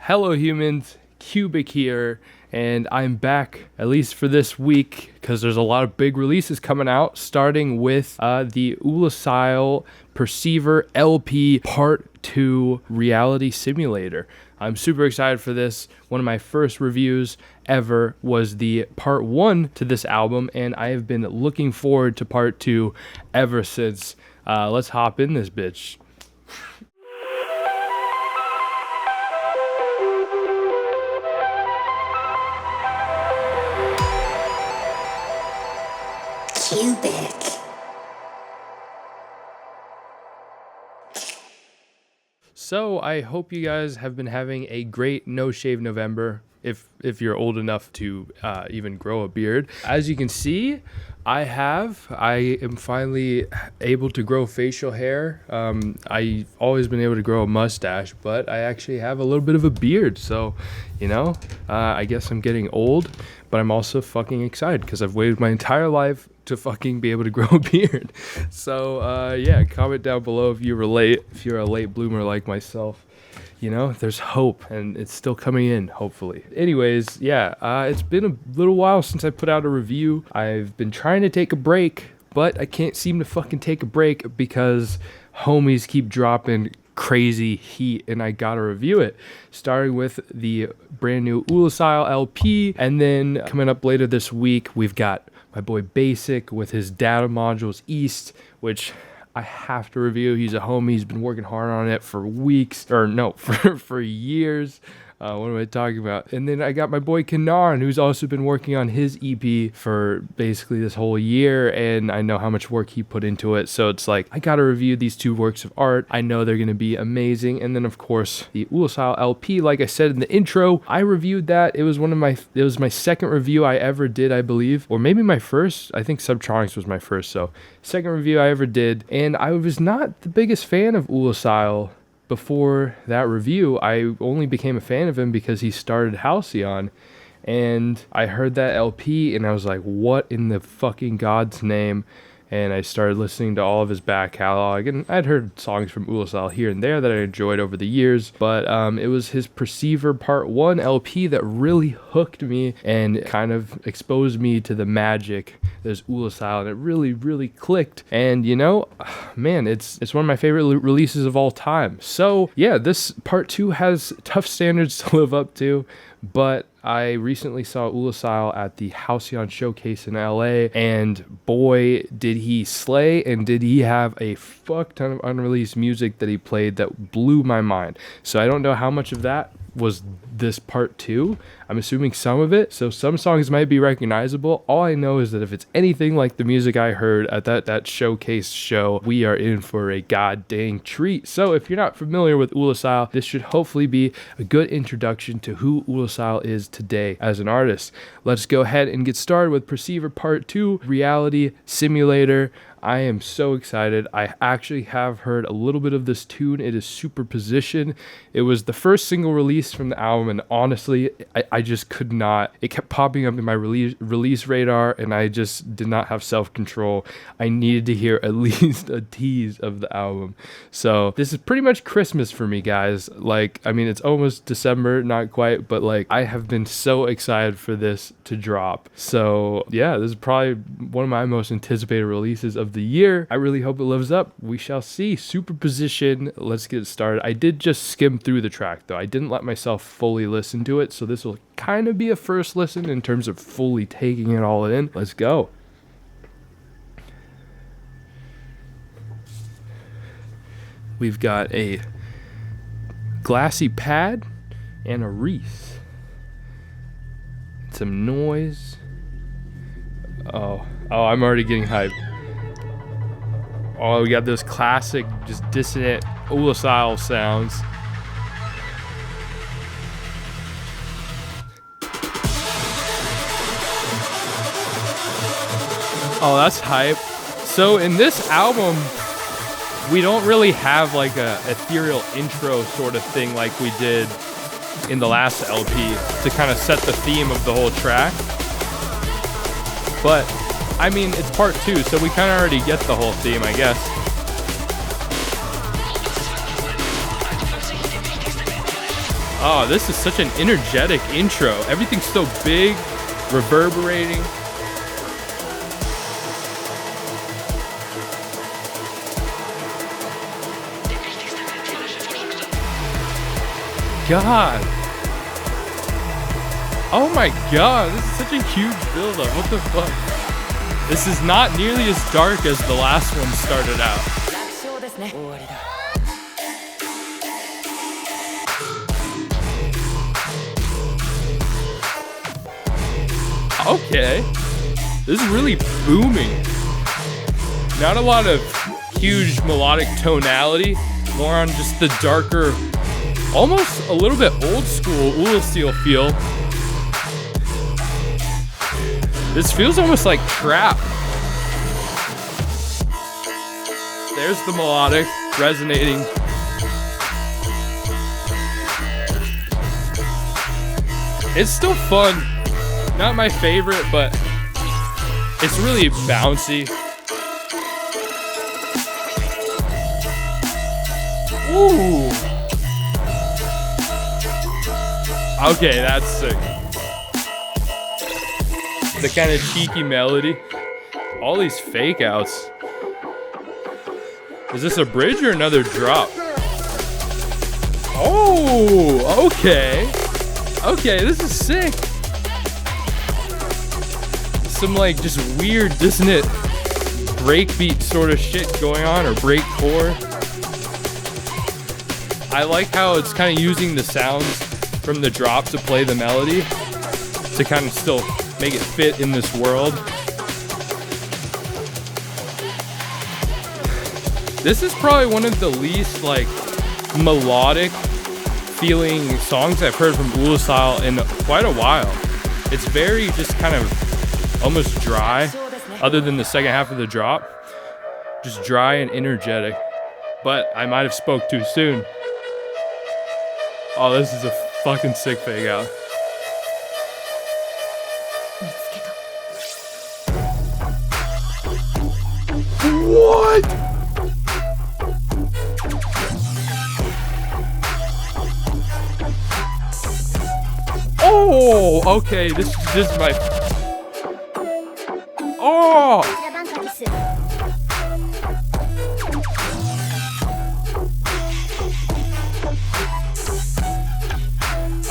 Hello humans, Cubic here, and I'm back, at least for this week, because there's a lot of big releases coming out, starting with the Oolacile Perceiver LP Part 2 Reality Simulator. I'm super excited for this. One of my first reviews ever was the Part 1 to this album, and I have been looking forward to Part 2 ever since. Let's hop in this bitch. Cubic. So I hope you guys have been having a great No Shave November, if you're old enough to even grow a beard. As you can see, I am finally able to grow facial hair. I've always been able to grow a mustache, but I actually have a little bit of a beard. So, I guess I'm getting old, but I'm also fucking excited because I've waited my entire life to fucking be able to grow a beard. So, yeah, comment down below if you relate, if you're a late bloomer like myself. There's hope, and it's still coming in, hopefully. Anyways, yeah, it's been a little while since I put out a review. I've been trying to take a break, but I can't seem to fucking take a break because homies keep dropping crazy heat, and I gotta review it. Starting with the brand new Oolacile LP, and then coming up later this week, we've got my boy Basic with his data modules East, which I have to review. He's a homie. He's been working hard on it for weeks, or no, for years. What am I talking about? And then I got my boy Canna, who's also been working on his EP for basically this whole year, and I know how much work he put into it. So it's like, I gotta review these two works of art. I know they're gonna be amazing. And then of course, the Oolacile LP, like I said in the intro, I reviewed that. It was my second review I ever did, I believe, or maybe my first. I think Subtronics was my first. So second review I ever did. And I was not the biggest fan of Oolacile. Before that review, I only became a fan of him because he started Halcyon, and I heard that LP and I was like, what in the fucking God's name? And I started listening to all of his back catalog, and I'd heard songs from Oolacile here and there that I enjoyed over the years, but it was his Perceiver Part 1 LP that really hooked me and kind of exposed me to the magic there's Oolacile, and it really, really clicked. And man, it's one of my favorite releases of all time. So yeah, this Part 2 has tough standards to live up to, but I recently saw Oolacile at the Halcyon showcase in LA, and boy, did he slay, and did he have a fuck ton of unreleased music that he played that blew my mind. So I don't know how much of that was this Part 2. I'm assuming some of it, so some songs might be recognizable. All I know is that if it's anything like the music I heard at that showcase show, we are in for a goddamn treat. So if you're not familiar with Oolacile, this should hopefully be a good introduction to who Oolacile is today as an artist. Let's go ahead and get started with Perceiver Part 2 Reality Simulator. I am so excited. I actually have heard a little bit of this tune. It is Superposition. It was the first single released from the album, and honestly, I just could not. It kept popping up in my release radar, and I just did not have self-control. I needed to hear at least a tease of the album. So this is pretty much Christmas for me, guys. It's almost December, not quite, but I have been so excited for this to drop. So yeah, this is probably one of my most anticipated releases of the year. I really hope it lives up. We shall see. Superposition. Let's get started. I did just skim through the track though. I didn't let myself fully listen to it, so this will kind of be a first listen in terms of fully taking it all in. Let's go. We've got a glassy pad and a wreath. Some noise. Oh, I'm already getting hyped. Oh, we got those classic, just dissonant Oolacile sounds. Oh, that's hype. So in this album, we don't really have like a ethereal intro sort of thing like we did in the last LP to kind of set the theme of the whole track. But I mean, it's part 2, so we kind of already get the whole theme, I guess. Oh, this is such an energetic intro. Everything's so big, reverberating. God. Oh my God, this is such a huge buildup. What the fuck? This is not nearly as dark as the last one started out. Okay, this is really booming. Not a lot of huge melodic tonality, more on just the darker, almost a little bit old school Oolacile feel. This feels almost like trap. There's the melodic resonating. It's still fun. Not my favorite, but it's really bouncy. Ooh. Okay, that's sick. The kind of cheeky melody. All these fake outs. Is this a bridge or another drop? Oh, okay. Okay, this is sick. Some like just weird dissonant breakbeat sort of shit going on, or breakcore. I like how it's kind of using the sounds from the drop to play the melody to kind of still make it fit in this world. This is probably one of the least like melodic feeling songs I've heard from Oolacile in quite a while. It's very just kind of almost dry, other than the second half of the drop. Just dry and energetic. But I might have spoke too soon. Oh, this is a fucking sick fake out. What? Oh, okay, this is my... Oh!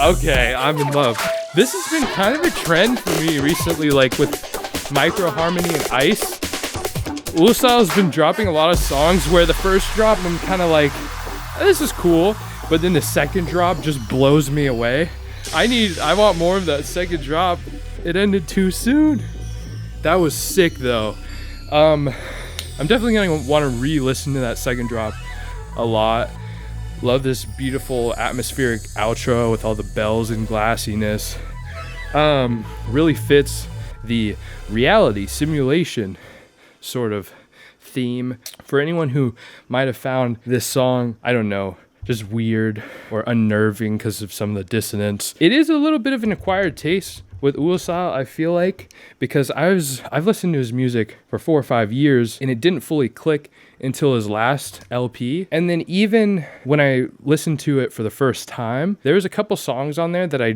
Okay, I'm in love. This has been kind of a trend for me recently, like with Micro Harmony and Ice. Oolacile's been dropping a lot of songs where the first drop I'm kind of like, this is cool, but then the second drop just blows me away. I want more of that second drop. It ended too soon. That was sick though. I'm definitely gonna want to re-listen to that second drop a lot. Love this beautiful atmospheric outro with all the bells and glassiness. Really fits the reality simulation sort of theme. For anyone who might have found this song, I don't know, just weird or unnerving because of some of the dissonance, it is a little bit of an acquired taste with Oolacile, I feel like, because I've listened to his music for 4 or 5 years and it didn't fully click until his last LP. And then even when I listened to it for the first time, there was a couple songs on there that they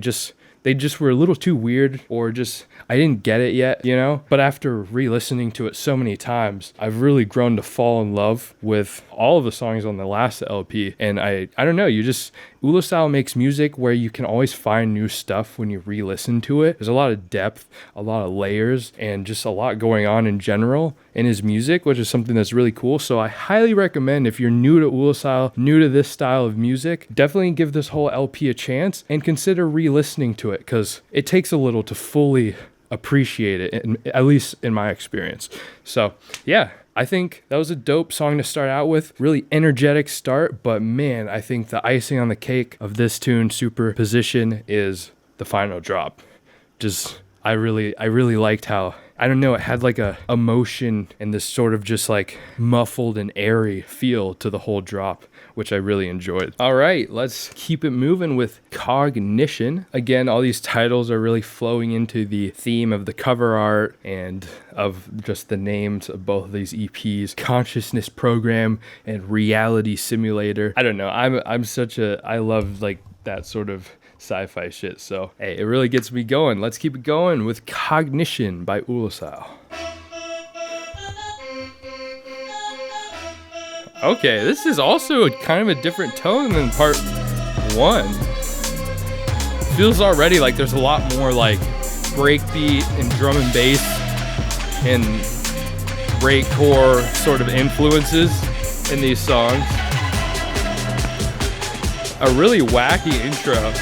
just were a little too weird, or just I didn't get it yet, you know? But after re-listening to it so many times, I've really grown to fall in love with all of the songs on the last LP. And I don't know, Oolacile makes music where you can always find new stuff when you re-listen to it. There's a lot of depth, a lot of layers, and just a lot going on in general in his music, which is something that's really cool. So I highly recommend, if you're new to Oolacile, new to this style of music, definitely give this whole LP a chance and consider re-listening to it, because it takes a little to fully appreciate it, at least in my experience. So yeah, I think that was a dope song to start out with. Really energetic start, but man, I think the icing on the cake of this tune, Superposition, is the final drop. I really liked how, I don't know, it had like a emotion and this sort of just like muffled and airy feel to the whole drop, which I really enjoyed. All right, let's keep it moving with Cognition. Again, all these titles are really flowing into the theme of the cover art and of just the names of both of these EPs, Consciousness Program and Reality Simulator. I don't know, I love like that sort of sci-fi shit. So hey, it really gets me going. Let's keep it going with Cognition by Oolacile. Okay, this is also kind of a different tone than part 1. Feels already like there's a lot more like breakbeat and drum and bass and breakcore sort of influences in these songs. A really wacky intro.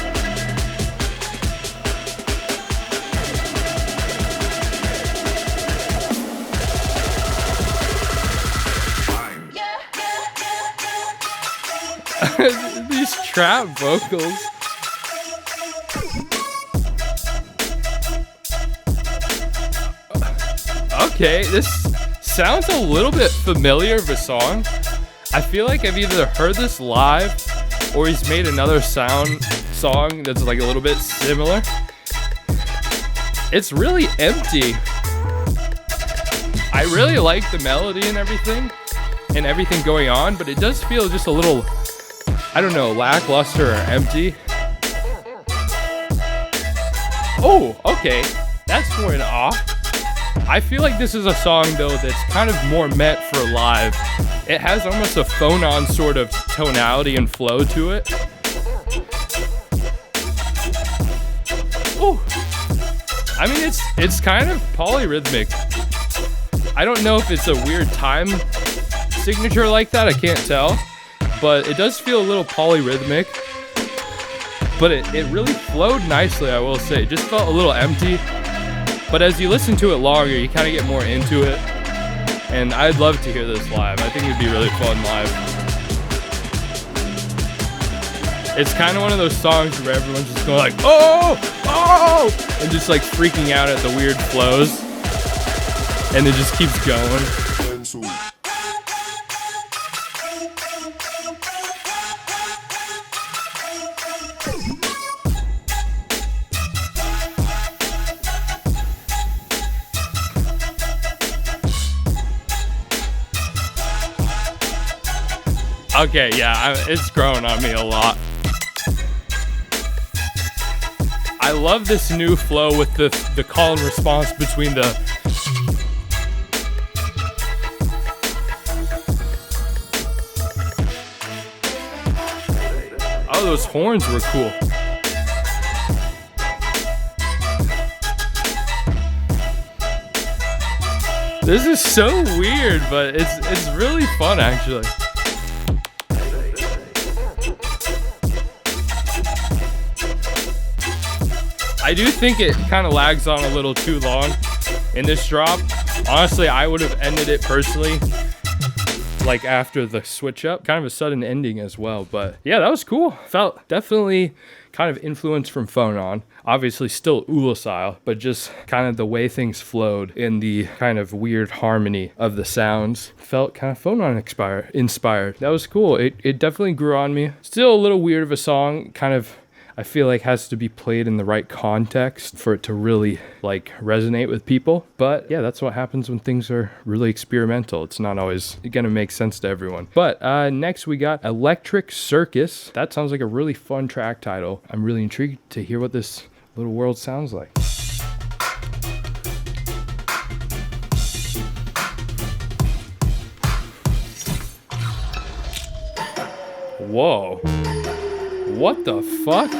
These trap vocals. Okay, this sounds a little bit familiar of a song. I feel like I've either heard this live or he's made another song that's like a little bit similar. It's really empty. I really like the melody and everything going on, but it does feel just a little, I don't know, lackluster or empty. Oh, okay, that's going off. I feel like this is a song though that's kind of more meant for live. It has almost a phone-on sort of tonality and flow to it. Oh, I mean it's kind of polyrhythmic. I don't know if it's a weird time signature like that, I can't tell, but it does feel a little polyrhythmic. But it really flowed nicely, I will say. It just felt a little empty. But as you listen to it longer, you kind of get more into it. And I'd love to hear this live. I think it'd be really fun live. It's kind of one of those songs where everyone's just going like, oh, oh, and just like freaking out at the weird flows. And it just keeps going. Okay, yeah, it's grown on me a lot. I love this new flow with the call and response between the... Oh, those horns were cool. This is so weird, but it's really fun actually. I do think it kind of lags on a little too long in this drop. Honestly, I would have ended it personally like after the switch up. Kind of a sudden ending as well, but yeah, that was cool. Felt definitely kind of influence from Phone On. Obviously still Oolacile, but just kind of the way things flowed in the kind of weird harmony of the sounds felt kind of Phone On inspired. That was cool. It definitely grew on me. Still a little weird of a song, kind of I feel like has to be played in the right context for it to really like resonate with people. But yeah, that's what happens when things are really experimental. It's not always gonna make sense to everyone. But next we got Electric Circus. That sounds like a really fun track title. I'm really intrigued to hear what this little world sounds like. Whoa. What the fuck?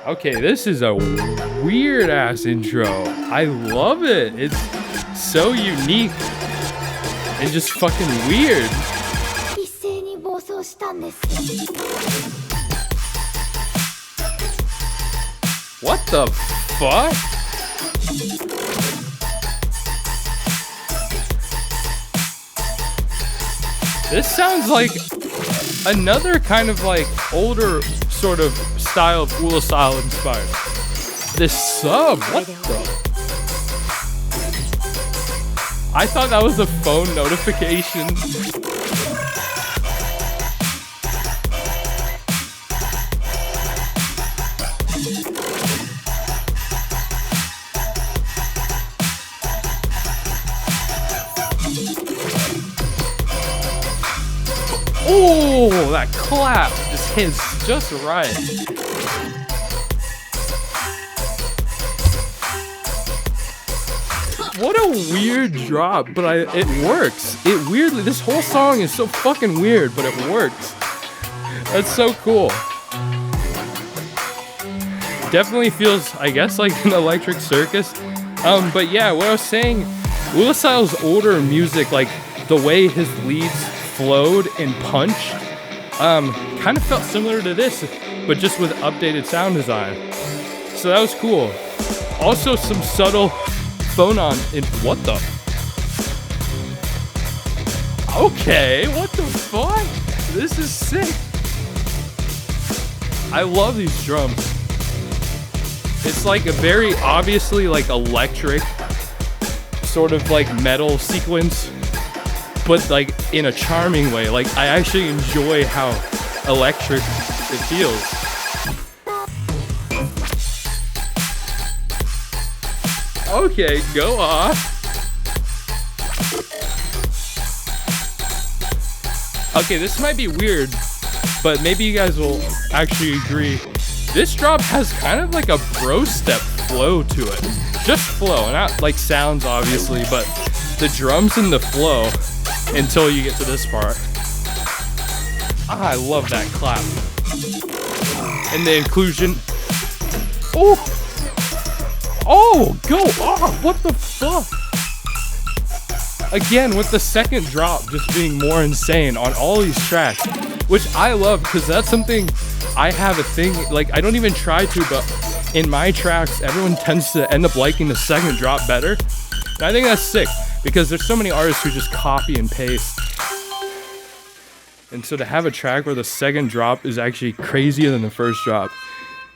Okay, this is a weird ass intro. I love it. It's so unique and just fucking weird. What the fuck? This sounds like another kind of like older sort of style of Oolacile inspired. This sub, what the? I thought that was a phone notification. Oh, that clap just hits just right. What a weird drop, but it works. It weirdly, this whole song is so fucking weird, but it works. That's so cool. Definitely feels, I guess, like an electric circus. But yeah, what I was saying, Oolacile's older music, like the way his leads flowed and punched, kind of felt similar to this, but just with updated sound design. So that was cool. Also some subtle phonon in, what the? Okay, what the fuck? This is sick. I love these drums. It's like a very obviously like electric sort of like metal sequence, but like in a charming way. Like I actually enjoy how electric it feels. Okay, go off. Okay, this might be weird, but maybe you guys will actually agree. This drop has kind of like a bro step flow to it. Just flow, not like sounds obviously, but the drums and the flow until you get to this part. Ah, I love that clap. And the inclusion. Oh! Oh, go off! What the fuck? Again, with the second drop just being more insane on all these tracks, which I love because that's something I have a thing, like I don't even try to, but in my tracks, everyone tends to end up liking the second drop better. And I think that's sick because there's so many artists who just copy and paste. And so to have a track where the second drop is actually crazier than the first drop,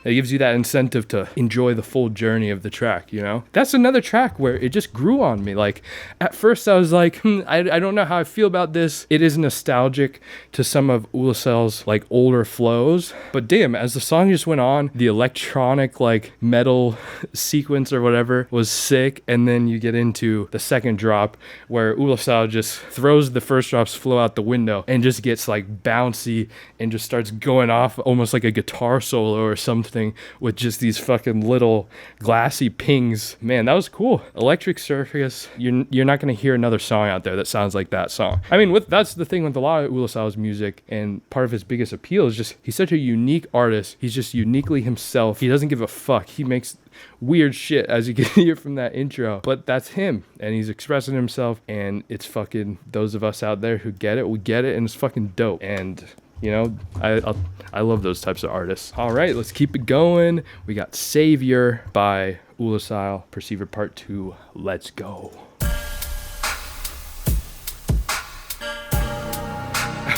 it gives you that incentive to enjoy the full journey of the track, you know? That's another track where it just grew on me. Like, at first I was like, I don't know how I feel about this. It is nostalgic to some of Oolacile's, like, older flows. But damn, as the song just went on, the electronic, like, metal sequence or whatever was sick. And then you get into the second drop where Oolacile just throws the first drop's flow out the window and just gets, like, bouncy and just starts going off almost like a guitar solo or something with just these fucking little glassy pings. Man, that was cool. Electric Circus, you're not going to hear another song out there that sounds like that song. I mean, that's the thing with a lot of Oolacile's music, and part of his biggest appeal is just he's such a unique artist. He's just uniquely himself. He doesn't give a fuck. He makes weird shit, as you can hear from that intro, but that's him, and he's expressing himself, and it's fucking, those of us out there who get it, we get it, and it's fucking dope. And you know, I love those types of artists. All right, let's keep it going. We got Savior by Oolacile, Perceiver Part 2. Let's go.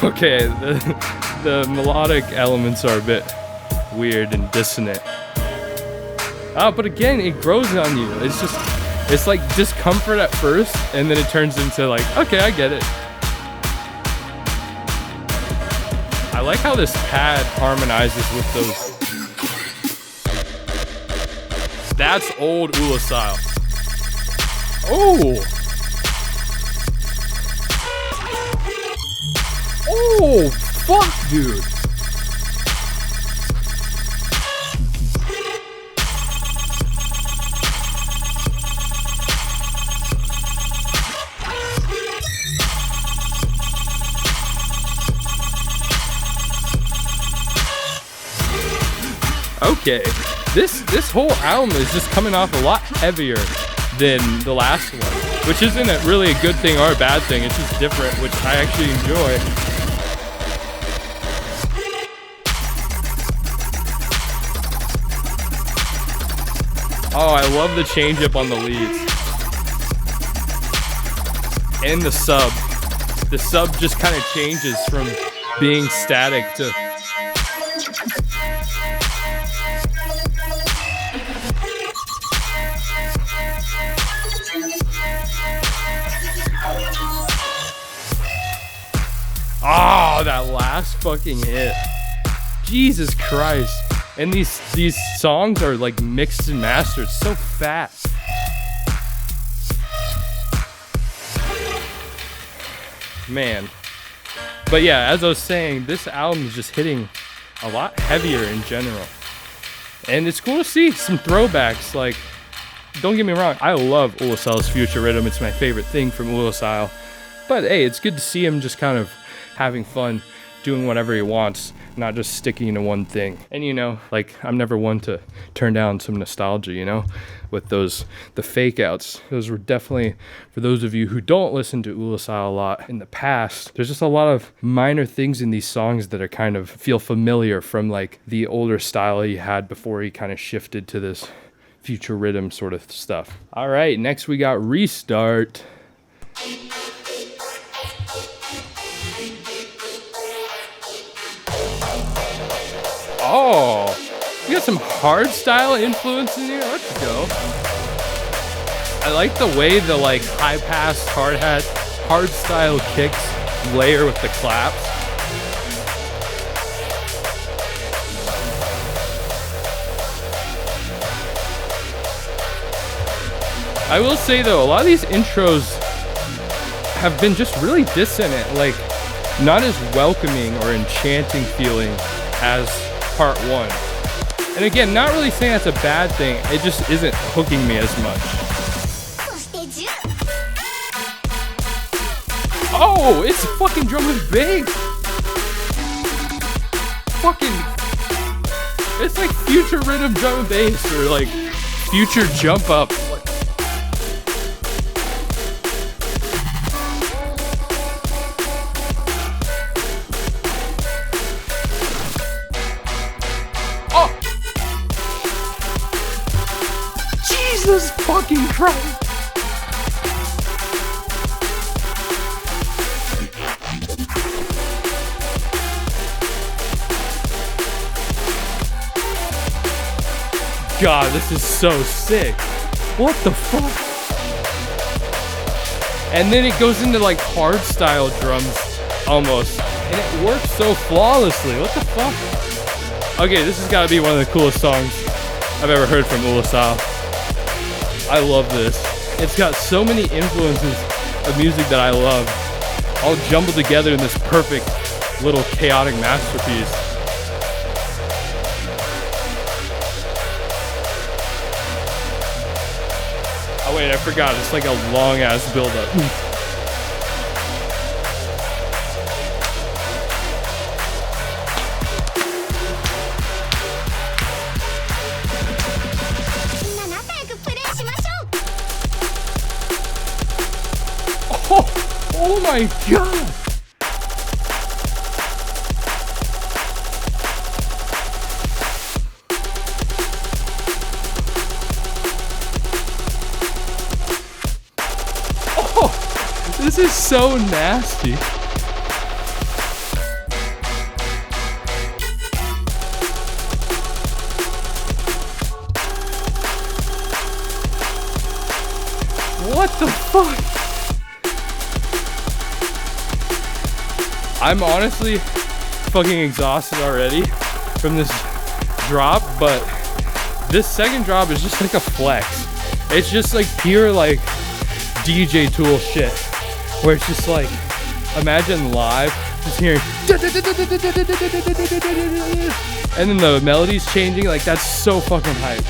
Okay, the melodic elements are a bit weird and dissonant. But again, it grows on you. It's like discomfort at first, and then it turns into like, okay, I get it. I like how this pad harmonizes with those. That's old Oolacile. Oh! Oh, fuck, dude. Okay, this whole album is just coming off a lot heavier than the last one, which isn't really a good thing or a bad thing. It's just different, which I actually enjoy. Oh, I love the change up on the leads and the sub. The sub just kind of changes from being static to oh, that last fucking hit. Jesus Christ. And these songs are like mixed and mastered so fast. Man. But yeah, as I was saying, this album is just hitting a lot heavier in general. And it's cool to see some throwbacks. Like, don't get me wrong, I love Oolacile's Future Rhythm. It's my favorite thing from Oolacile. But hey, it's good to see him just kind of having fun, doing whatever he wants, not just sticking to one thing. And you know, like, I'm never one to turn down some nostalgia, you know, with the fake outs. Those were definitely, for those of you who don't listen to Oolacile a lot in the past, there's just a lot of minor things in these songs that are kind of feel familiar from like the older style he had before he kind of shifted to this future rhythm sort of stuff. All right, next we got Restart. Oh, we got some hard style influence in here. Let's go. I like the way the like high pass hard style kicks layer with the claps. I will say though, a lot of these intros have been just really dissonant, like not as welcoming or enchanting feeling as part one. And again, not really saying that's a bad thing, it just isn't hooking me as much. Oh, it's fucking drum and bass! Fucking, it's like future rhythm drum and bass, or like future jump up. Jesus fucking Christ! God, this is so sick. What the fuck? And then it goes into like hard style drums almost. And it works so flawlessly. What the fuck? Okay, this has got to be one of the coolest songs I've ever heard from Oolacile. I love this. It's got so many influences of music that I love, all jumbled together in this perfect little chaotic masterpiece. Oh wait, I forgot, it's like a long ass build-up. Oh my god! Oh, this is so nasty. What the fuck? I'm honestly fucking exhausted already from this drop, but this second drop is just like a flex. It's just like pure like DJ Tool shit, where it's just like, imagine live, just hearing, and then the melody's changing, like that's so fucking hype.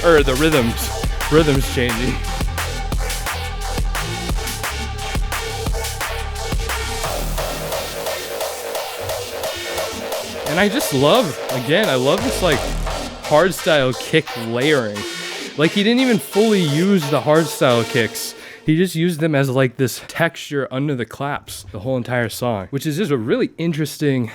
Or the rhythm's changing. And I just love, again, I love this like hardstyle kick layering. Like he didn't even fully use the hardstyle kicks. He just used them as like this texture under the claps the whole entire song, which is just a really interesting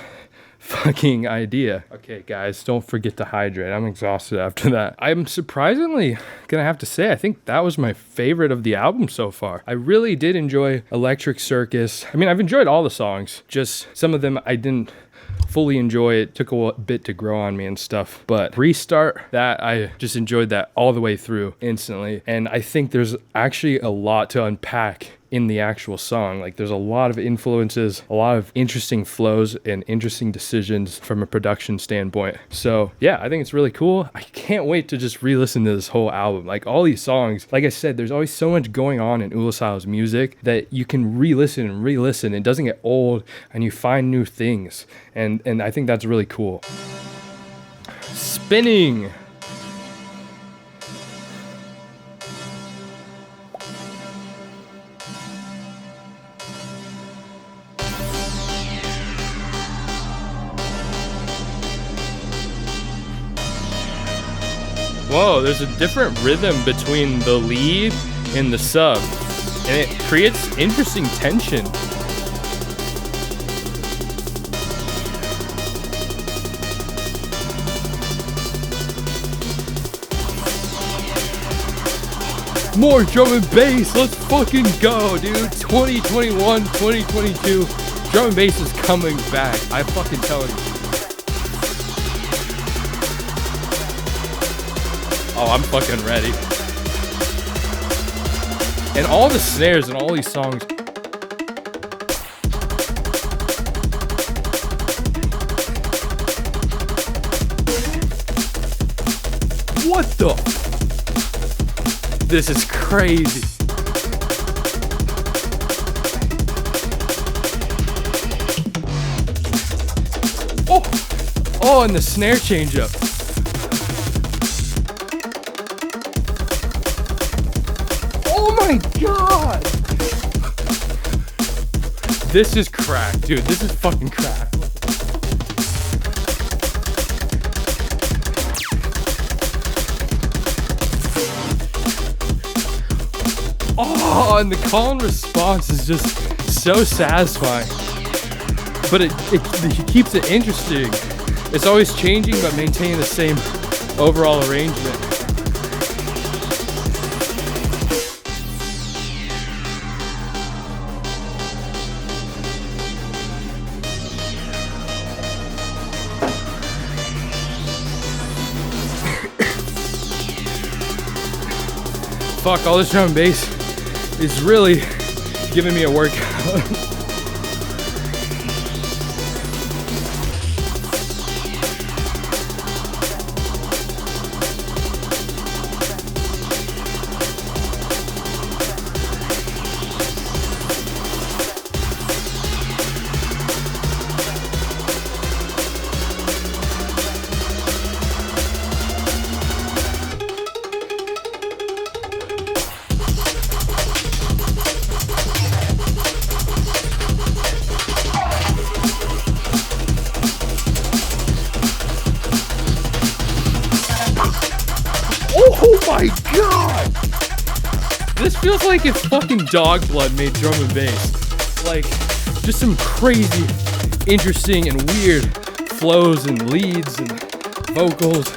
fucking idea. Okay guys, don't forget to hydrate. I'm exhausted after that. I'm surprisingly gonna have to say, I think that was my favorite of the album so far. I really did enjoy Electric Circus. I mean, I've enjoyed all the songs, just some of them I didn't fully enjoy. It took a bit to grow on me and stuff, but Restart, that I just enjoyed that all the way through instantly. And I think there's actually a lot to unpack in the actual song. Like there's a lot of influences, a lot of interesting flows and interesting decisions from a production standpoint. So yeah, I think it's really cool. I can't wait to just re-listen to this whole album. Like all these songs, like I said, there's always so much going on in Oolacile's music that you can re-listen and re-listen. It doesn't get old and you find new things. And I think that's really cool. Spinning. Whoa, there's a different rhythm between the lead and the sub, and it creates interesting tension. More drum and bass, let's fucking go, dude. 2021, 2022, drum and bass is coming back. I fucking tell you. Oh, I'm fucking ready. And all the snares in all these songs. What the? This is crazy. Oh, and the snare change up. Oh my god! This is crack, dude. This is fucking crack. Oh, and the call and response is just so satisfying. But it keeps it interesting. It's always changing but maintaining the same overall arrangement. Fuck, all this drum and bass is really giving me a workout. Oh my god! This feels like if fucking Dog Blood made drum and bass. Like, just some crazy, interesting, and weird flows and leads and vocals.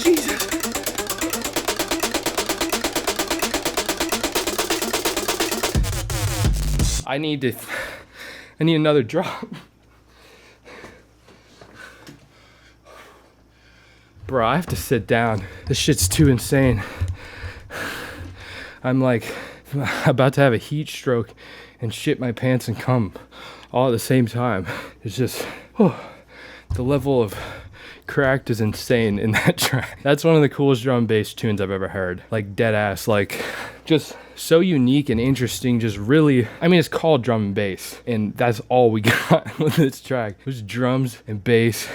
Jesus. I need another drop. Bro, I have to sit down. This shit's too insane. I'm like about to have a heat stroke and shit my pants and cum all at the same time. It's just, the level of cracked is insane in that track. That's one of the coolest drum and bass tunes I've ever heard. Like dead ass, like just so unique and interesting. Just really, I mean, it's called drum and bass, and that's all we got with this track. It was drums and bass.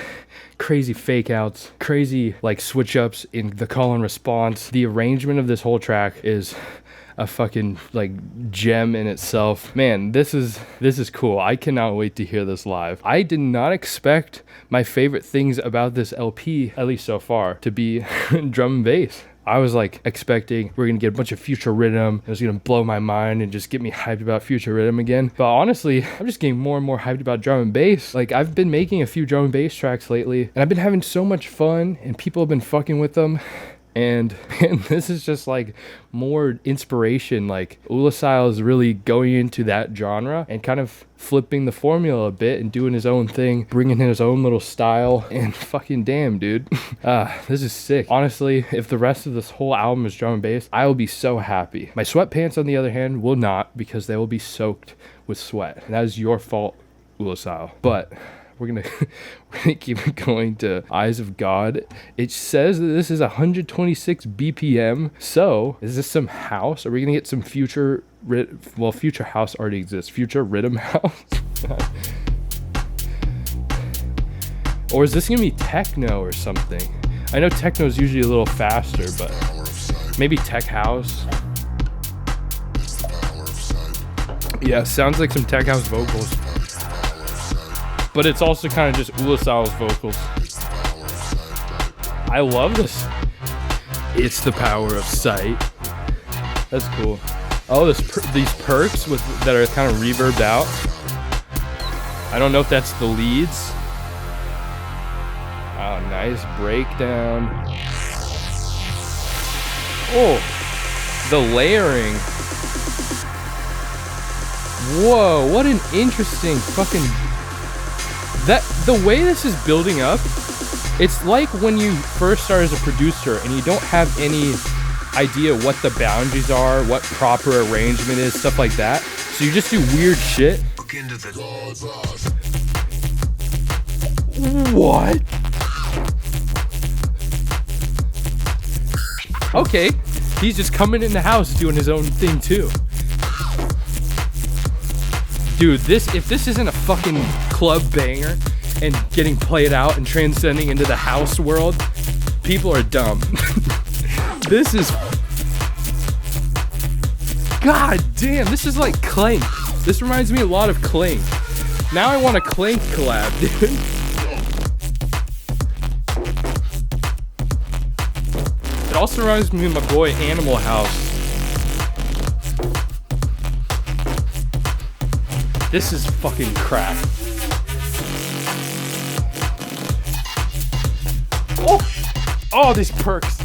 Crazy fake outs, crazy like switch ups in the call and response. The arrangement of this whole track is a fucking like gem in itself. Man, this is cool. I cannot wait to hear this live. I did not expect my favorite things about this LP, at least so far, to be drum and bass. I was like expecting we're gonna get a bunch of future rhythm. It was gonna blow my mind and just get me hyped about future rhythm again. But honestly, I'm just getting more and more hyped about drum and bass. Like I've been making a few drum and bass tracks lately, and I've been having so much fun, and people have been fucking with them. And this is just like more inspiration. Like Oolacile is really going into that genre and kind of flipping the formula a bit and doing his own thing, bringing in his own little style. And fucking damn, dude, this is sick. Honestly, if the rest of this whole album is drum and bass, I will be so happy. My sweatpants, on the other hand, will not, because they will be soaked with sweat. And that is your fault, Oolacile. But we're gonna keep it going to Eyes of God. It says that this is 126 BPM. So is this some house? Are we gonna get some future future house already exists. Future rhythm house? Or is this gonna be techno or something? I know techno is usually a little faster, but maybe tech house. Yeah, sounds like some tech house vocals. But it's also kind of just Oolacile's vocals. I love this. It's the power of sight. That's cool. Oh, these perks that are kind of reverbed out. I don't know if that's the leads. Oh, nice breakdown. Oh, the layering. Whoa, what an interesting fucking... The way this is building up, it's like when you first start as a producer and you don't have any idea what the boundaries are, what proper arrangement is, stuff like that. So you just do weird shit. What? Okay, he's just coming in the house doing his own thing too. Dude, if this isn't a fucking club banger and getting played out and transcending into the house world, people are dumb. This is... God damn, this is like Clank. This reminds me a lot of Clank. Now I want a Clank collab, dude. It also reminds me of my boy Animal House. This is fucking crap. Oh, these perks.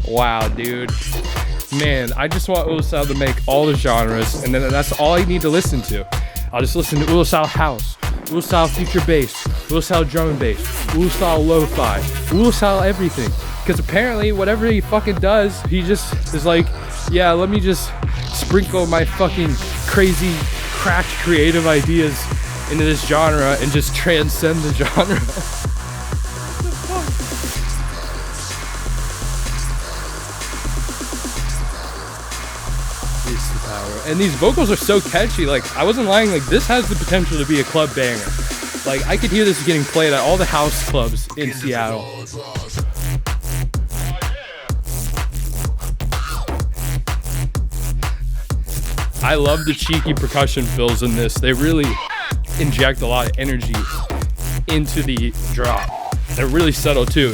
Wow, dude. Man, I just want Oolacile to make all the genres, and then that's all I need to listen to. I'll just listen to Oolacile House, Oolacile Future Bass, Oolacile Drum and Bass, Oolacile Lo-Fi, Oolacile everything. Because apparently, whatever he fucking does, he just is like, yeah, let me just sprinkle my fucking crazy, cracked creative ideas into this genre and just transcend the genre. And these vocals are so catchy. Like, I wasn't lying. Like, this has the potential to be a club banger. Like, I could hear this getting played at all the house clubs in Seattle. I love the cheeky percussion fills in this. They really inject a lot of energy into the drop. They're really subtle too.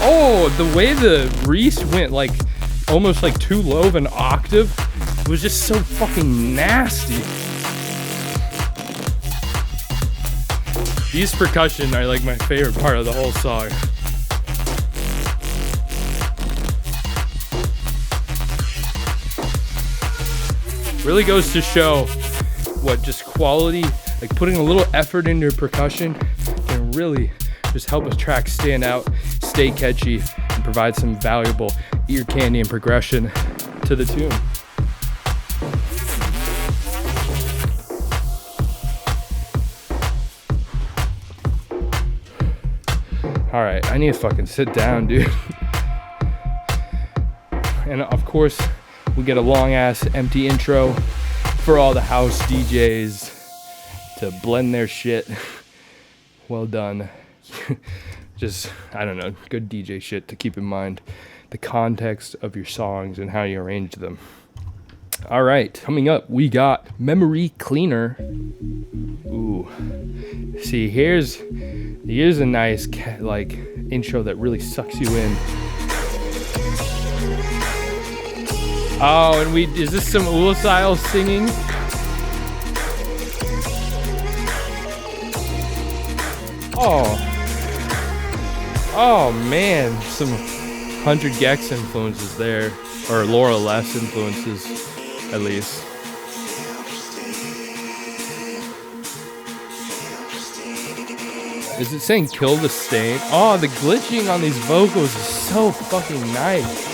Oh, the way the Reese went like almost like too low of an octave was just so fucking nasty. These percussion are like my favorite part of the whole song. Really goes to show what just quality, like putting a little effort into your percussion can really just help a track stand out, stay catchy, and provide some valuable ear candy and progression to the tune. All right, I need to fucking sit down, dude. And of course, we get a long ass empty intro for all the house DJs to blend their shit. well done. Just, I don't know, good DJ shit to keep in mind. The context of your songs and how you arrange them. All right, coming up, we got Memory Cleaner. Ooh. See, here's a nice, like, intro that really sucks you in. Oh, and is this some Oolacile singing? Oh man, some 100 Gex influences there, or Laura Less influences, at least. Is it saying kill the stain? Oh, the glitching on these vocals is so fucking nice.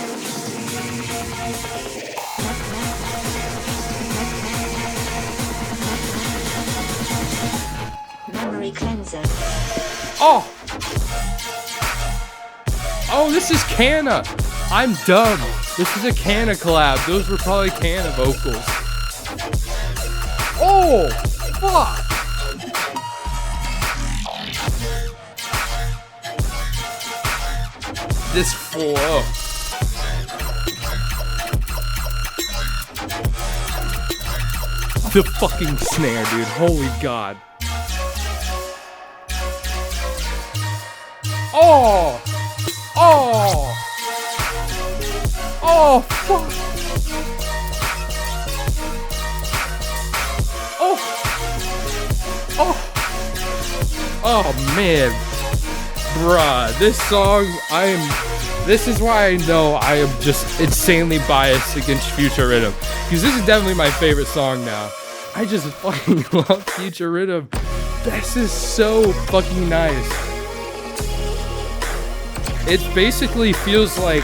Memory cleanser. Oh, this is Canna. I'm dumb. This is a Canna collab. Those were probably Canna vocals. Oh, fuck. This flow. The fucking snare, dude. Holy God. Oh, fuck. Oh, man. Bruh, this song, this is why I know I am just insanely biased against Future Rhythm. Because this is definitely my favorite song now. I just fucking love Future Rhythm. This is so fucking nice. It basically feels like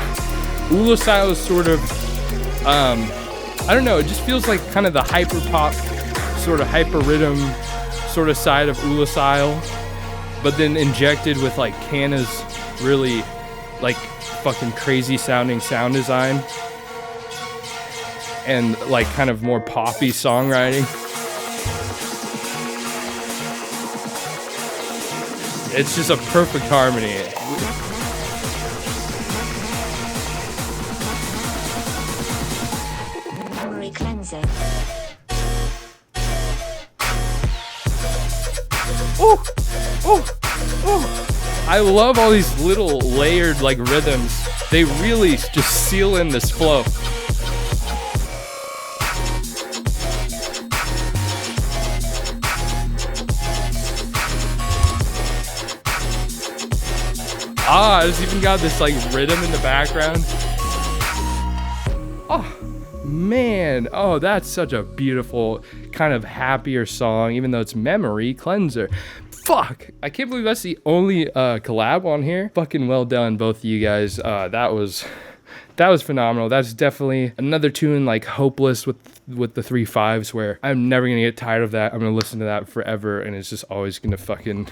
Oolacile's sort of, I don't know, it just feels like kind of the hyper pop, sort of hyper rhythm sort of side of Oolacile, but then injected with like Canna's really like fucking crazy sounding sound design and like kind of more poppy songwriting. It's just a perfect harmony. Memory cleanser. I love all these little layered like rhythms. They really just seal in this flow. It's even got this like rhythm in the background. Oh man, that's such a beautiful kind of happier song, even though it's Memory Cleanser. Fuck, I can't believe that's the only collab on here. Fucking well done, both of you guys. That was phenomenal. That's definitely another tune like Hopeless with the 3/5s, where I'm never gonna get tired of that. I'm gonna listen to that forever, and it's just always gonna fucking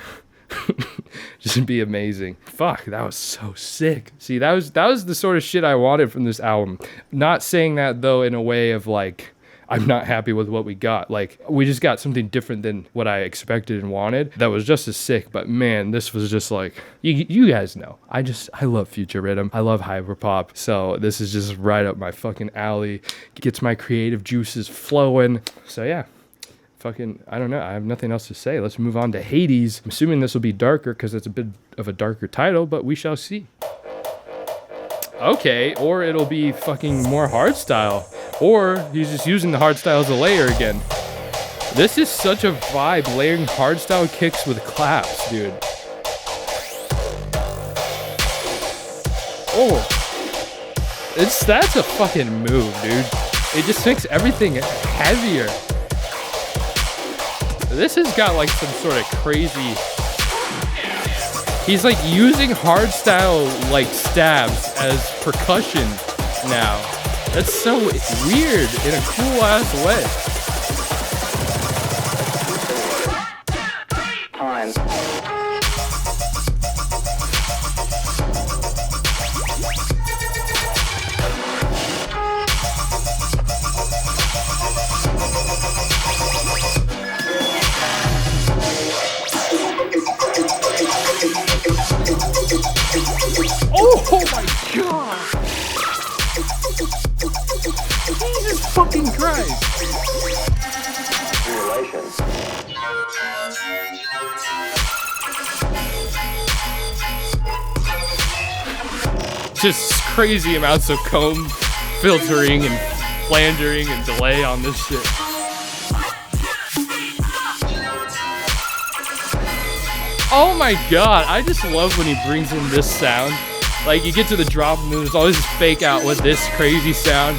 just be amazing. Fuck, that was so sick. See, that was the sort of shit I wanted from this album. Not saying that though in a way of like I'm not happy with what we got. Like, we just got something different than what I expected and wanted. That was just as sick. But man, this was just like, you guys know. I love Future Rhythm. I love hyperpop. So this is just right up my fucking alley. Gets my creative juices flowing. So yeah. Fucking, I don't know. I have nothing else to say. Let's move on to Hades. I'm assuming this will be darker because it's a bit of a darker title, but we shall see. Okay, or it'll be fucking more hardstyle. Or he's just using the hardstyle as a layer again. This is such a vibe, layering hardstyle kicks with claps, dude. That's a fucking move, dude. It just makes everything heavier. This has got like some sort of crazy... He's like using hardstyle like stabs as percussion now. That's so weird in a cool ass way. Time. Cognition. Just crazy amounts of comb filtering and flangering and delay on this shit. Oh my god, I just love when he brings in this sound. Like, you get to the drop and there's always this fake out with this crazy sound,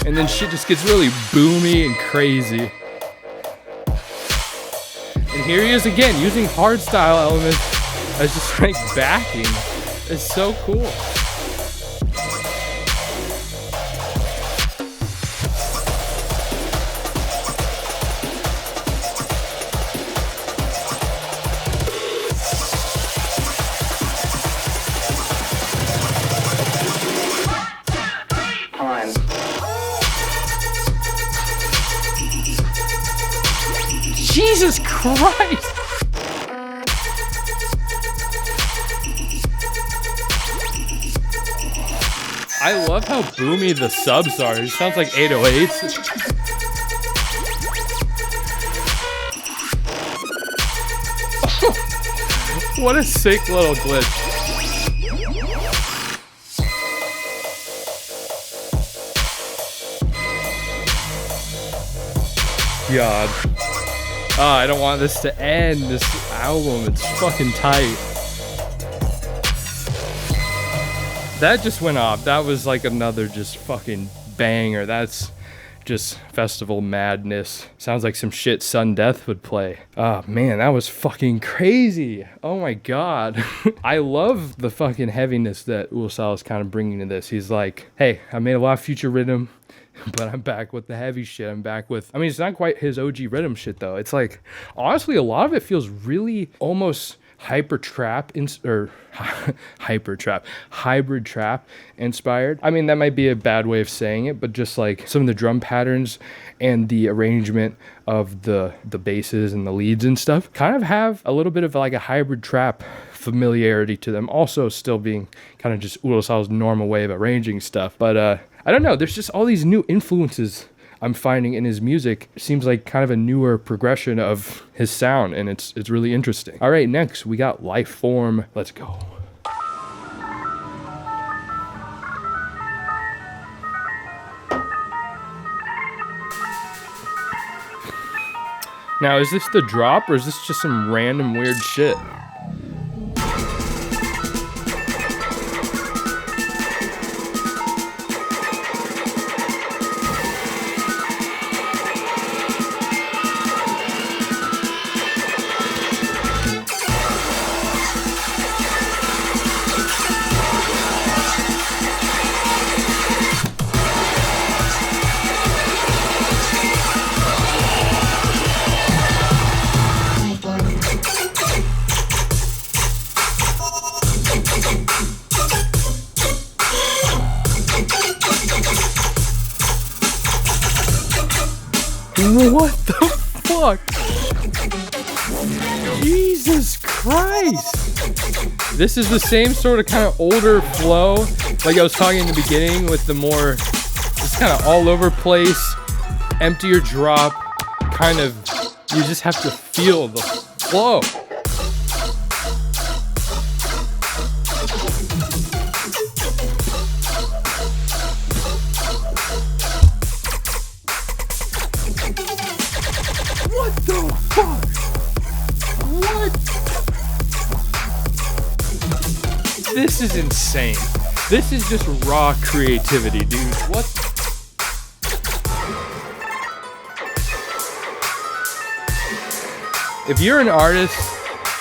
and then shit just gets really boomy and crazy. And here he is again, using hardstyle elements as just like backing. It's so cool. Jesus Christ! I love how boomy the subs are. It sounds like 808s. What a sick little glitch. God. Oh, I don't want this to end, this album. It's fucking tight. That just went off. That was like another just fucking banger. That's just festival madness. Sounds like some shit Sun Death would play. Oh man, that was fucking crazy. Oh my god. I love the fucking heaviness that Oolacile is kind of bringing to this. He's like, hey, I made a lot of future rhythm, but I'm back with the heavy shit. I'm back with, I mean, it's not quite his OG rhythm shit though. It's like, honestly, a lot of it feels really almost hybrid trap inspired. I mean, that might be a bad way of saying it, but just like some of the drum patterns and the arrangement of the basses and the leads and stuff kind of have a little bit of like a hybrid trap familiarity to them, also still being kind of just Oolacile's normal way of arranging stuff. But I don't know, there's just all these new influences I'm finding in his music. It seems like kind of a newer progression of his sound, and it's really interesting. All right, next we got Lifeform. Let's go. Now, is this the drop or is this just some random weird shit? What the fuck? Jesus Christ! This is the same sort of kind of older flow, like I was talking in the beginning, with the more just kind of all over place, emptier drop, kind of, you just have to feel the flow. What the fuck? What? This is insane. This is just raw creativity, dude. What? If you're an artist,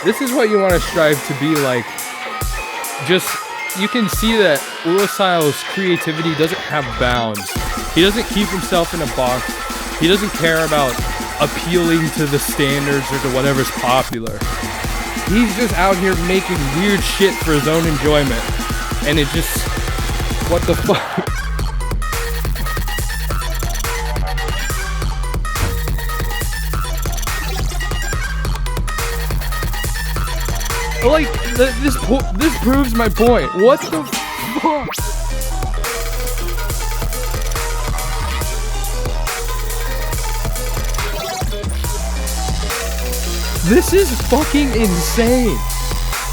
this is what you want to strive to be like. Just, you can see that Oolacile's creativity doesn't have bounds. He doesn't keep himself in a box. He doesn't care about appealing to the standards or to whatever's popular. He's just out here making weird shit for his own enjoyment. And it just, what the fuck? Like, this proves my point. What the fuck? This is fucking insane.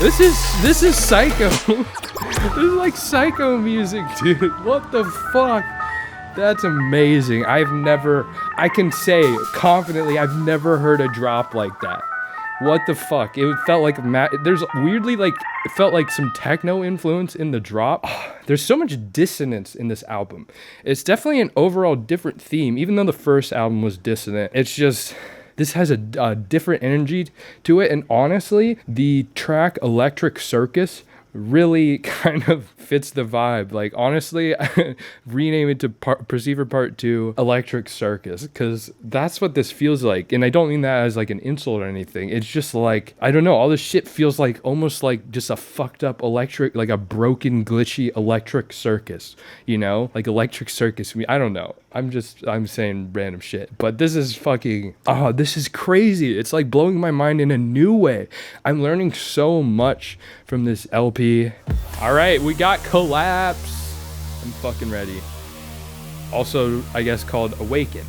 This is psycho. This is like psycho music, dude. What the fuck? That's amazing. I can say confidently, I've never heard a drop like that. What the fuck? It felt like there's weirdly like, it felt like some techno influence in the drop. There's so much dissonance in this album. It's definitely an overall different theme, even though the first album was dissonant. It's just, this has a different energy to it. And honestly, the track Electric Circus really kind of fits the vibe. Like, honestly, rename it to Perceiver Part 2 Electric Circus, because that's what this feels like. And I don't mean that as like an insult or anything. It's just like, I don't know, all this shit feels like almost like just a fucked up electric, like a broken, glitchy electric circus, you know? Like Electric Circus. I don't know. I'm saying random shit, but this is fucking, this is crazy. It's like blowing my mind in a new way. I'm learning so much from this LP. All right, we got Collapse. I'm fucking ready. Also, I guess called Awaken.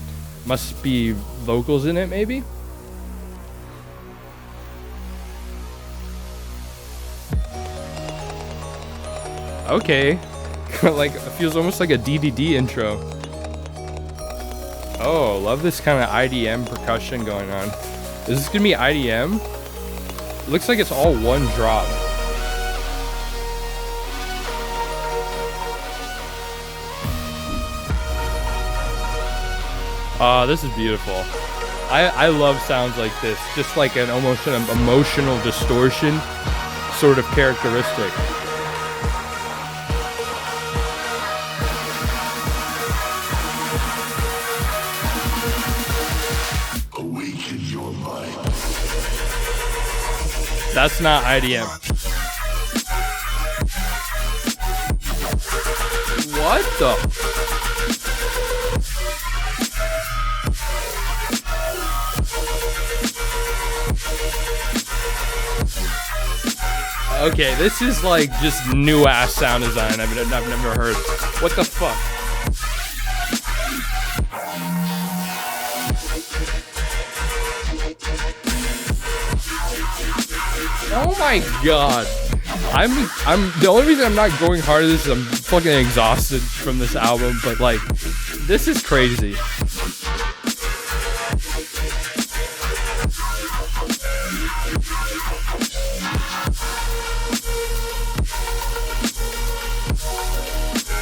Must be vocals in it, maybe? Okay. Like, it feels almost like a DDD intro. Oh, love this kind of IDM percussion going on. Is this gonna be IDM? It looks like it's all one drop. This is beautiful. I love sounds like this. Just like an almost an emotional distortion sort of characteristic. Awaken your mind. That's not IDM. What the? Okay, this is like just new ass sound design I've never heard. What the fuck? Oh my god. I'm the only reason I'm not going hard at this is I'm fucking exhausted from this album, but like, this is crazy.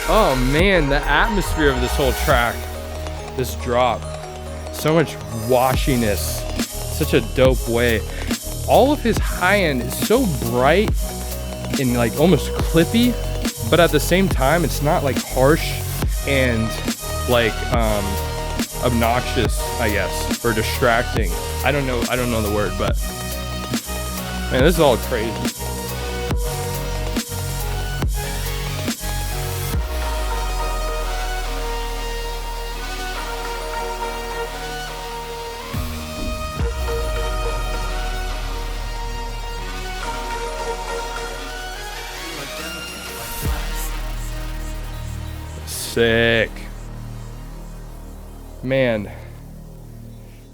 Oh man, the atmosphere of this whole track, this drop, so much washiness, such a dope way. All of his high end is so bright and like almost clippy, but at the same time, it's not like harsh and like obnoxious, I guess, or distracting. I don't know the word, but man, this is all crazy. Sick. Man,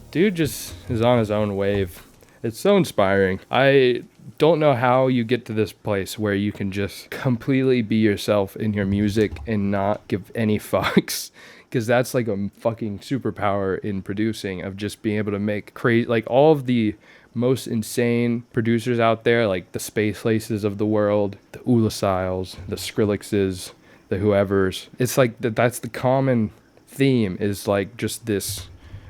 dude just is on his own wave. It's so inspiring. I don't know how you get to this place where you can just completely be yourself in your music and not give any fucks, because that's like a fucking superpower in producing, of just being able to make crazy, like all of the most insane producers out there, like the Space Laces of the world, the Oolaciles, the Skrillexes, the whoever's. It's like that's the common theme, is like just this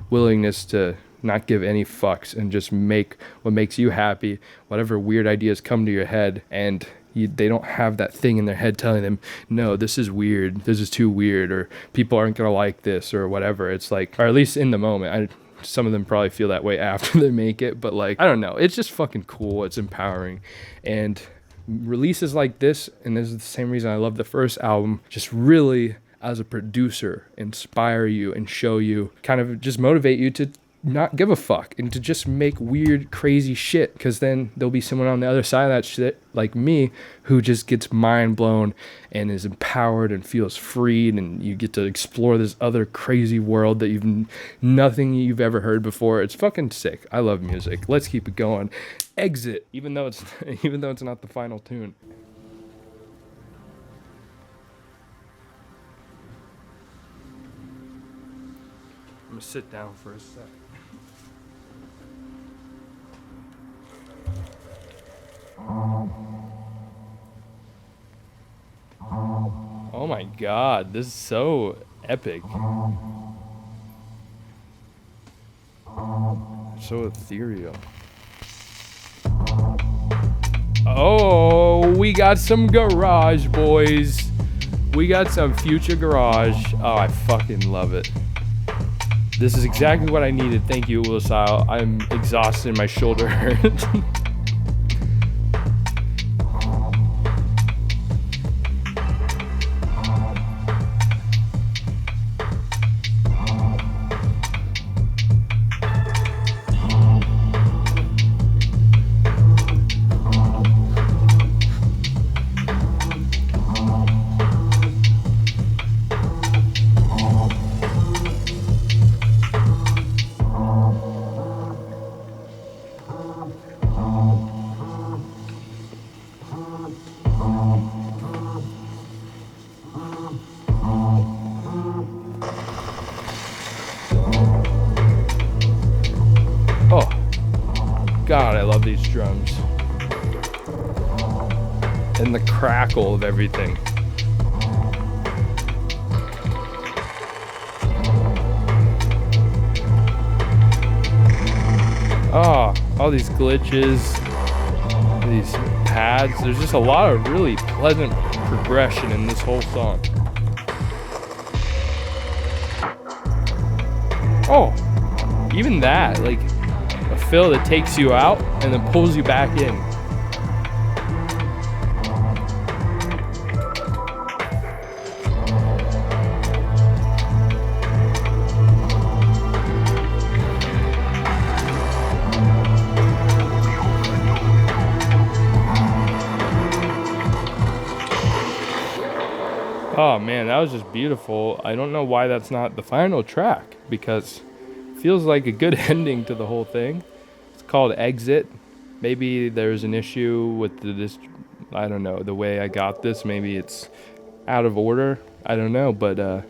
willingness to not give any fucks and just make what makes you happy, whatever weird ideas come to your head, and they don't have that thing in their head telling them, no, this is weird, this is too weird, or people aren't gonna like this, or whatever. It's like, or at least in the moment. Some of them probably feel that way after they make it, but like, I don't know, it's just fucking cool. It's empowering. And releases like this, and this is the same reason I love the first album, just really, as a producer, inspire you and show you, kind of just motivate you to not give a fuck and to just make weird, crazy shit, because then there'll be someone on the other side of that shit, like me, who just gets mind blown and is empowered and feels freed, and you get to explore this other crazy world that nothing you've ever heard before. It's fucking sick. I love music. Let's keep it going. Exit, even though it's not the final tune. I'm gonna sit down for a sec. Oh my god, this is so epic. So ethereal. Oh, we got some garage, boys. We got some future garage. Oh, I fucking love it. This is exactly what I needed. Thank you, Oolacile. I'm exhausted. My shoulder hurts. Oh, God, I love these drums. And the crackle of everything. Oh, all these glitches, these pads. There's just a lot of really pleasant progression in this whole song. Oh, even that, like a fill that takes you out and then pulls you back in. Oh man, that was just beautiful. I don't know why that's not the final track, because it feels like a good ending to the whole thing. It's called Exit. Maybe there's an issue with this, I don't know, the way I got this. Maybe it's out of order. I don't know, but I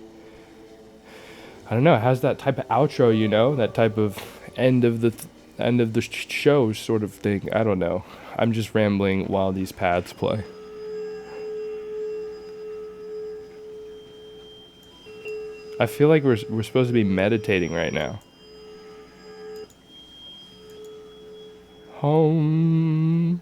don't know. It has that type of outro, you know, that type of end of the show sort of thing. I don't know. I'm just rambling while these pads play. I feel like we're supposed to be meditating right now. Home.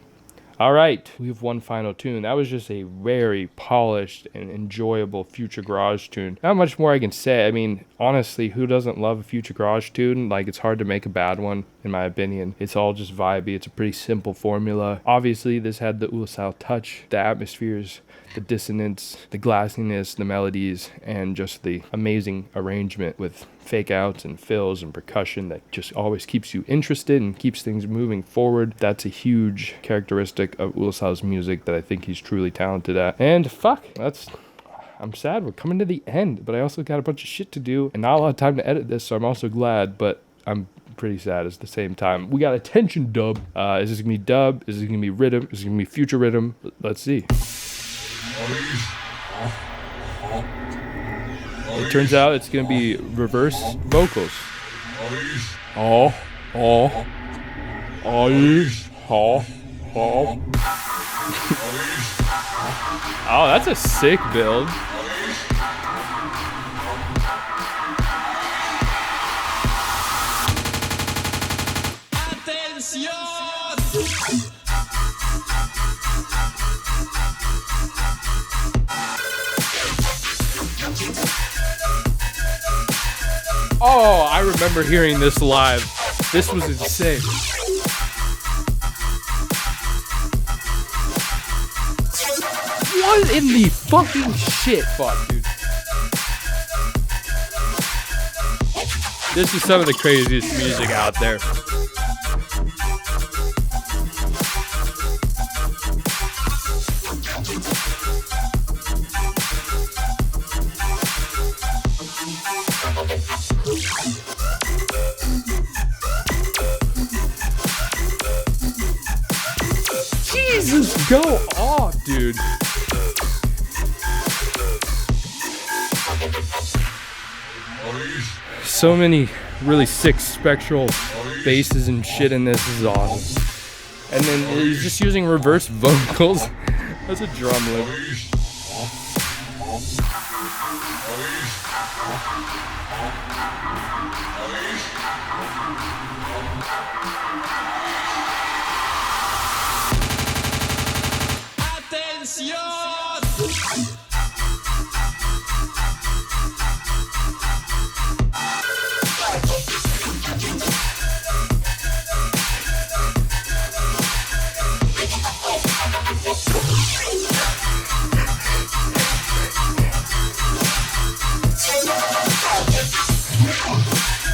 All right, we have one final tune. That was just a very polished and enjoyable future garage tune. Not much more I can say. I mean, honestly, who doesn't love a future garage tune? Like, it's hard to make a bad one, in my opinion. It's all just vibey. It's a pretty simple formula. Obviously, this had the Oolacile touch, the atmospheres, the dissonance, the glassiness, the melodies, and just the amazing arrangement with fake outs and fills and percussion that just always keeps you interested and keeps things moving forward. That's a huge characteristic of Oolacile's music that I think he's truly talented at. And fuck, I'm sad we're coming to the end, but I also got a bunch of shit to do and not a lot of time to edit this, so I'm also glad, but I'm pretty sad at the same time. We got a tension dub. Is this gonna be dub? Is this gonna be rhythm? Is this gonna be future rhythm? Let's see. It turns out it's gonna be reverse vocals. Oh, that's a sick build. Oh, I remember hearing this live. This was insane. What in the fucking shit, fuck, dude? This is some of the craziest music out there. Jesus, go off, dude. So many really sick spectral basses and shit in this. Is awesome. And then he's just using reverse vocals as a drum loop.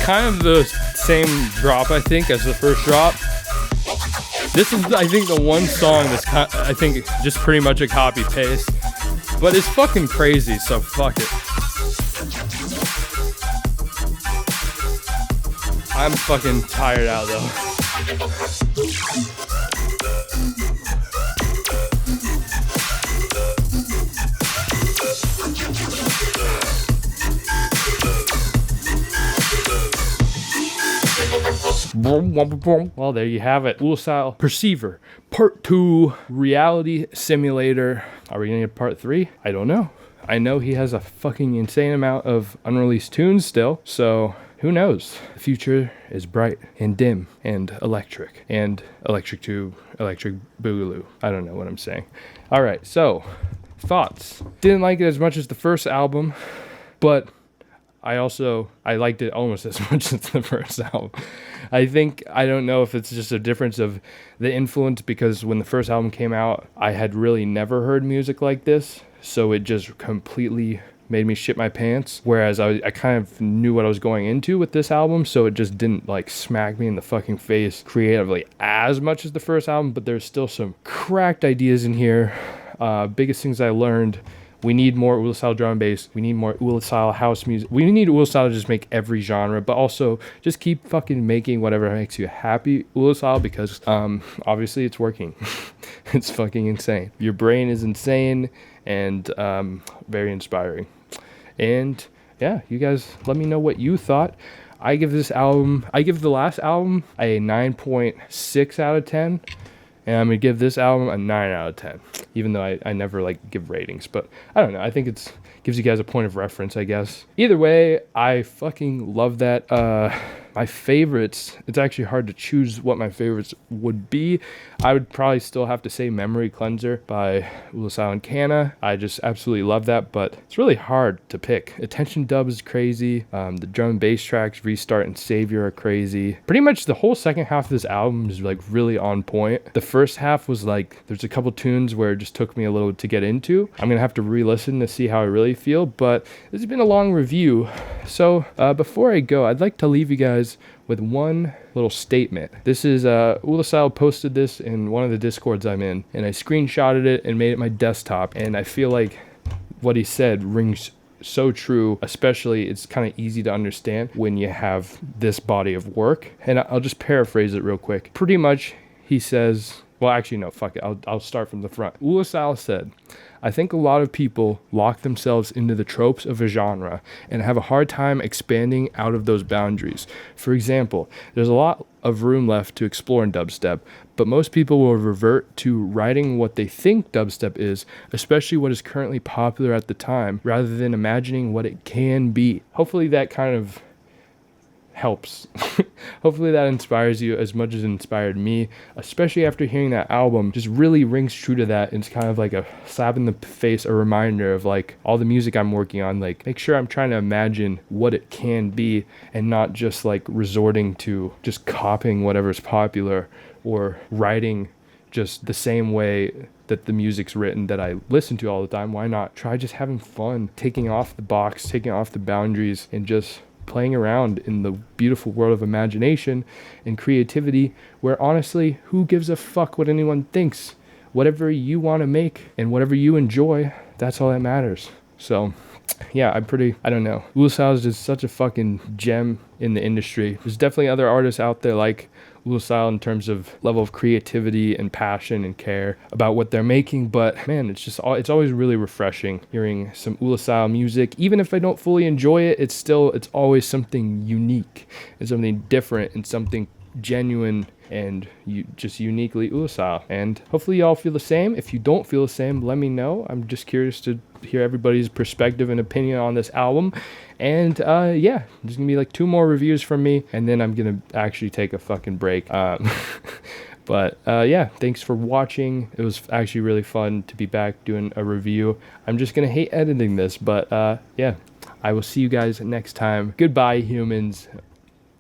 Kind of the same drop, I think, as the first drop. This is, I think, the one song that's, I think, just pretty much a copy paste, but it's fucking crazy, so fuck it. I'm fucking tired out though. Well, there you have it. Oolacile Perceiver Part 2 Reality Simulator. Are we gonna get Part 3? I don't know. I know he has a fucking insane amount of unreleased tunes still, so who knows? The future is bright and dim and electric to electric boogaloo. I don't know what I'm saying. All right, so thoughts. Didn't like it as much as the first album, but I liked it almost as much as the first album. I don't know if it's just a difference of the influence, because when the first album came out, I had really never heard music like this, so it just completely made me shit my pants, whereas I kind of knew what I was going into with this album, so it just didn't like smack me in the fucking face creatively as much as the first album, but there's still some cracked ideas in here. Biggest things I learned: we need more Oolacile drum and bass. We need more Oolacile house music. We need Oolacile to just make every genre, but also just keep fucking making whatever makes you happy, Oolacile, because obviously it's working. It's fucking insane. Your brain is insane and very inspiring. And yeah, you guys let me know what you thought. I give the last album a 9.6 out of 10. And I'm going to give this album a 9 out of 10, even though I never like give ratings. But I don't know. I think it gives you guys a point of reference, I guess. Either way, I fucking love that. My favorites, it's actually hard to choose what my favorites would be. I would probably still have to say Memory Cleanser by Oolacile and Canna. I just absolutely love that, but it's really hard to pick. Attention Dub is crazy. The drum and bass tracks, Restart and Savior, are crazy. Pretty much the whole second half of this album is like really on point. The first half was like, there's a couple tunes where it just took me a little to get into. I'm gonna have to re-listen to see how I really feel, but this has been a long review. So before I go, I'd like to leave you guys with one little statement. This is Oolacile posted this in one of the Discords I'm in, and I screenshotted it and made it my desktop, and I feel like what he said rings so true, especially it's kind of easy to understand when you have this body of work. And I'll just paraphrase it real quick. Pretty much he says, well, actually no, fuck it, I'll start from the front. Oolacile said, I think a lot of people lock themselves into the tropes of a genre and have a hard time expanding out of those boundaries. For example, there's a lot of room left to explore in dubstep, but most people will revert to writing what they think dubstep is, especially what is currently popular at the time, rather than imagining what it can be. Hopefully that kind of helps. Hopefully that inspires you as much as it inspired me, especially after hearing that album. Just really rings true to that. It's kind of like a slap in the face, a reminder of like all the music I'm working on, like make sure I'm trying to imagine what it can be and not just like resorting to just copying whatever's popular or writing just the same way that the music's written that I listen to all the time. Why not try just having fun, taking off the box, taking off the boundaries, and just playing around in the beautiful world of imagination and creativity, where honestly, who gives a fuck what anyone thinks? Whatever you want to make and whatever you enjoy, that's all that matters. So yeah, I don't know. Oolacile is just such a fucking gem in the industry. There's definitely other artists out there like Oolacile in terms of level of creativity and passion and care about what they're making, but man, it's always really refreshing hearing some Oolacile music. Even if I don't fully enjoy it, it's always something unique and something different and something genuine and just uniquely Oolacile. And hopefully y'all feel the same. If you don't feel the same, let me know. I'm just curious to hear everybody's perspective and opinion on this album. And yeah, there's gonna be like 2 more reviews from me, and then I'm gonna actually take a fucking break. But yeah, thanks for watching. It was actually really fun to be back doing a review. I'm just gonna hate editing this, but yeah, I will see you guys next time. Goodbye, humans.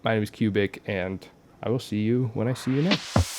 My name is Qbik, and I will see you when I see you next.